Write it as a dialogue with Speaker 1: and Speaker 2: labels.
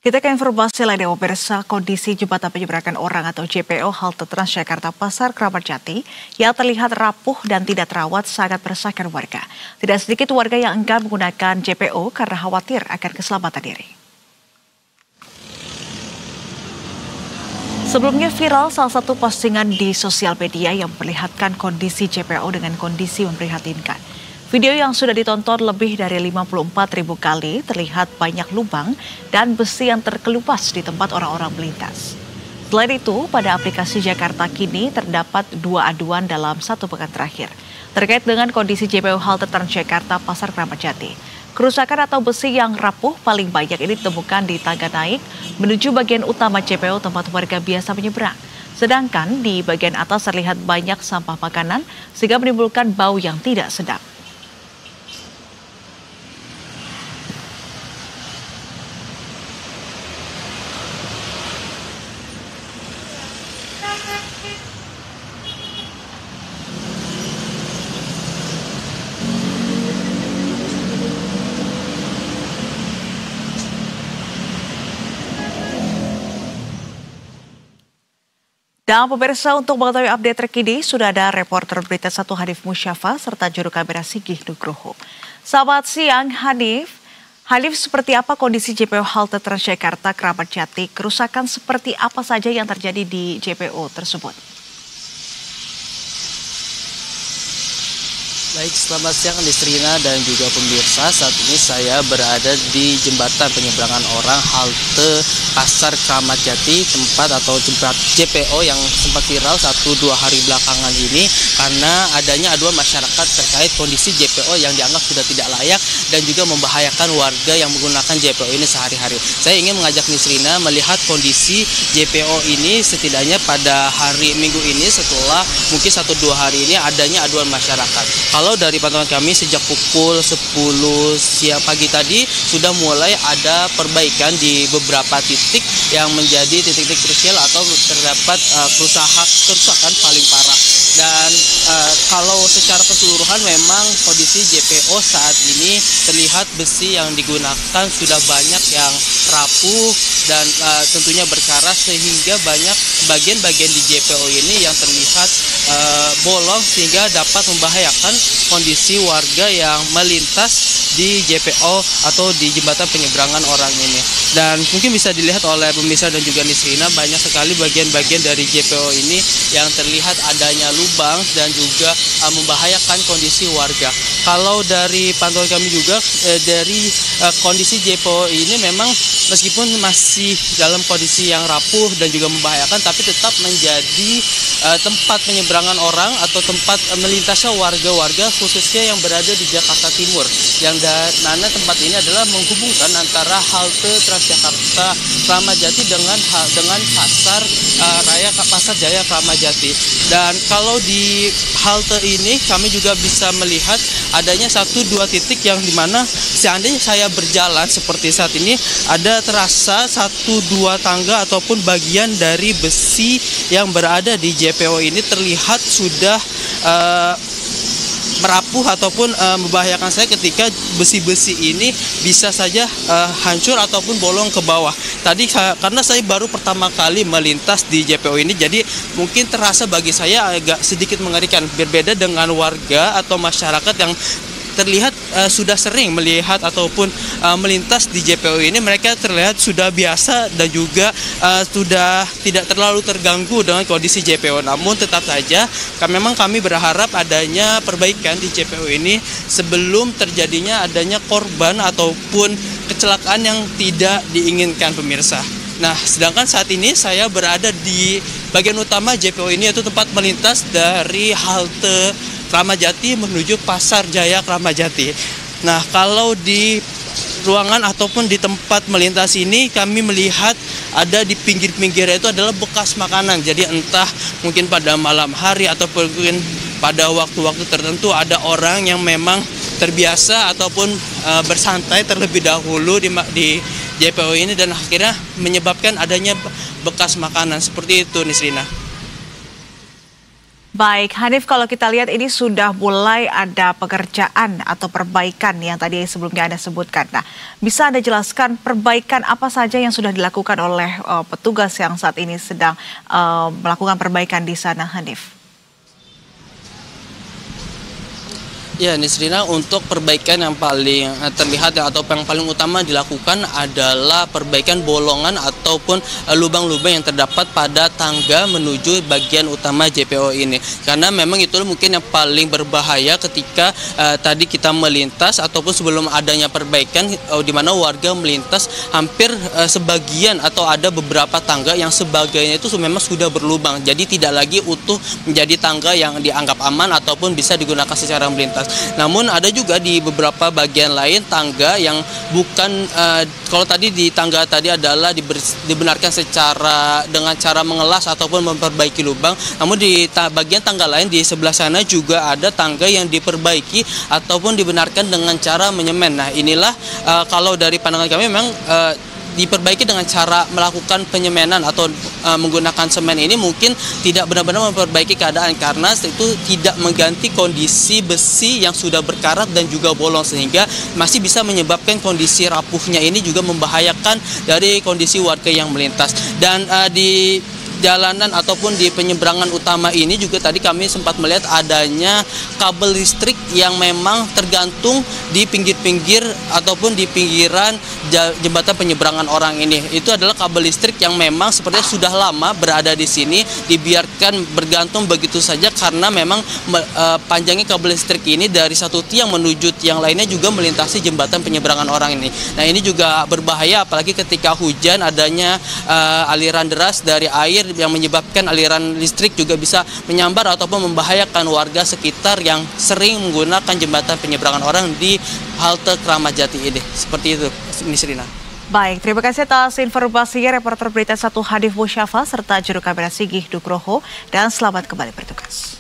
Speaker 1: Kita ke informasi lainnya, pemirsa. Kondisi jembatan penyeberangan orang atau JPO halte Transjakarta Pasar Kramat Jati yang terlihat rapuh dan tidak terawat sangat meresahkan warga. Tidak sedikit warga yang enggan menggunakan JPO karena khawatir akan keselamatan diri. Sebelumnya viral salah satu postingan di sosial media yang memperlihatkan kondisi JPO dengan kondisi memprihatinkan. Video yang sudah ditonton lebih dari 54.000 kali terlihat banyak lubang dan besi yang terkelupas di tempat orang-orang melintas. Selain itu, pada aplikasi Jakarta Kini terdapat 2 aduan dalam 1 pekan terakhir terkait dengan kondisi JPO halte Transjakarta Pasar Kramat Jati. Kerusakan atau besi yang rapuh paling banyak ini ditemukan di tangga naik menuju bagian utama JPO tempat warga biasa menyeberang. Sedangkan di bagian atas terlihat banyak sampah makanan sehingga menimbulkan bau yang tidak sedap. Dan pemirsa, untuk mengetahui update terkini sudah ada reporter Berita 1 Hanif Musyafa serta juru kamera Sigih Nugroho. Selamat siang Hanif. Hanif, seperti apa kondisi JPO halte Transjakarta Kramat Jati? Kerusakan seperti apa saja yang terjadi di JPO tersebut?
Speaker 2: Baik, selamat siang Nisrina dan juga pemirsa. Saat ini saya berada di jembatan penyeberangan orang halte Pasar Kramat Jati, tempat atau JPO yang sempat viral 1-2 hari belakangan ini karena adanya aduan masyarakat terkait kondisi JPO yang dianggap sudah tidak layak dan juga membahayakan warga yang menggunakan JPO ini sehari-hari. Saya ingin mengajak Nisrina melihat kondisi JPO ini setidaknya pada hari Minggu ini setelah mungkin 1-2 hari ini adanya aduan masyarakat. Kalau dari pantauan kami sejak pukul 10 siang pagi tadi sudah mulai ada perbaikan di beberapa titik yang menjadi titik-titik krusial atau terdapat kerusakan paling parah. Dan kalau secara keseluruhan memang kondisi JPO saat ini terlihat besi yang digunakan sudah banyak yang rapuh dan tentunya berkarat sehingga banyak bagian-bagian di JPO ini yang terlihat bolong sehingga dapat membahayakan kondisi warga yang melintas di JPO atau di jembatan penyeberangan orang ini. Dan mungkin bisa dilihat oleh pemirsa dan juga Nisrina, banyak sekali bagian-bagian dari JPO ini yang terlihat adanya lubang dan juga membahayakan kondisi warga. Kalau dari pantauan kami juga dari kondisi JPO ini memang meskipun masih dalam kondisi yang rapuh dan juga membahayakan, tapi tetap menjadi tempat penyeberangan orang atau tempat melintasnya warga-warga khususnya yang berada di Jakarta Timur. Yang mana tempat ini adalah menghubungkan antara halte Transjakarta Kramat Jati dengan pasar raya Pasar Jaya Kramat Jati. Dan kalau di halte ini kami juga bisa melihat adanya 1-2 titik yang dimana seandainya saya berjalan seperti saat ini ada terasa 1-2 tangga ataupun bagian dari besi yang berada di JPO ini terlihat sudah merapuh ataupun membahayakan saya ketika besi-besi ini bisa saja hancur ataupun bolong ke bawah. Tadi karena saya baru pertama kali melintas di JPO ini, jadi mungkin terasa bagi saya agak sedikit mengerikan. Berbeda dengan warga atau masyarakat yang terlihat sudah sering melihat ataupun melintas di JPO ini, mereka terlihat sudah biasa dan juga sudah tidak terlalu terganggu dengan kondisi JPO. Namun tetap saja memang kami berharap adanya perbaikan di JPO ini sebelum terjadinya adanya korban ataupun kecelakaan yang tidak diinginkan pemirsa. Nah, sedangkan saat ini saya berada di bagian utama JPO ini, yaitu tempat melintas dari halte Kramat Jati menuju Pasar Jaya Kramat Jati. Nah, kalau di ruangan ataupun di tempat melintas ini kami melihat ada di pinggir-pinggirnya itu adalah bekas makanan. Jadi entah mungkin pada malam hari ataupun mungkin pada waktu-waktu tertentu ada orang yang memang terbiasa ataupun bersantai terlebih dahulu di JPO ini dan akhirnya menyebabkan adanya bekas makanan seperti itu, Nisrina.
Speaker 1: Baik, Hanif, kalau kita lihat ini sudah mulai ada pekerjaan atau perbaikan yang tadi sebelumnya Anda sebutkan. Nah, bisa Anda jelaskan perbaikan apa saja yang sudah dilakukan oleh petugas yang saat ini sedang melakukan perbaikan di sana, Hanif?
Speaker 2: Ya, Nisrina, untuk perbaikan yang paling terlihat atau yang paling utama dilakukan adalah perbaikan bolongan ataupun lubang-lubang yang terdapat pada tangga menuju bagian utama JPO ini. Karena memang itu mungkin yang paling berbahaya ketika tadi kita melintas ataupun sebelum adanya perbaikan di mana warga melintas hampir sebagian atau ada beberapa tangga yang sebagainya itu memang sudah berlubang. Jadi tidak lagi utuh menjadi tangga yang dianggap aman ataupun bisa digunakan secara melintas. Namun ada juga di beberapa bagian lain tangga yang bukan kalau tadi di tangga tadi adalah dibenarkan dengan cara mengelas ataupun memperbaiki lubang. Namun di bagian tangga lain di sebelah sana juga ada tangga yang diperbaiki ataupun dibenarkan dengan cara menyemen. Nah, inilah kalau dari pandangan kami memang diperbaiki dengan cara melakukan penyemenan atau menggunakan semen ini mungkin tidak benar-benar memperbaiki keadaan karena itu tidak mengganti kondisi besi yang sudah berkarat dan juga bolong sehingga masih bisa menyebabkan kondisi rapuhnya ini juga membahayakan dari kondisi warga yang melintas. Dan di jalanan ataupun di penyeberangan utama ini juga tadi kami sempat melihat adanya kabel listrik yang memang tergantung di pinggir-pinggir ataupun di pinggiran jembatan penyeberangan orang ini. Itu adalah kabel listrik yang memang sepertinya sudah lama berada di sini, dibiarkan bergantung begitu saja karena memang panjangnya kabel listrik ini dari satu tiang menuju tiang lainnya juga melintasi jembatan penyeberangan orang ini. Nah, ini juga berbahaya apalagi ketika hujan adanya aliran deras dari air yang menyebabkan aliran listrik juga bisa menyambar ataupun membahayakan warga sekitar yang sering menggunakan jembatan penyeberangan orang di halte Kramat Jati ini. Seperti itu, Nisrina.
Speaker 1: Baik, terima kasih atas informasinya reporter Berita 1 Hanif Musyafa serta juru kamera Sigih Nugroho dan selamat kembali bertugas.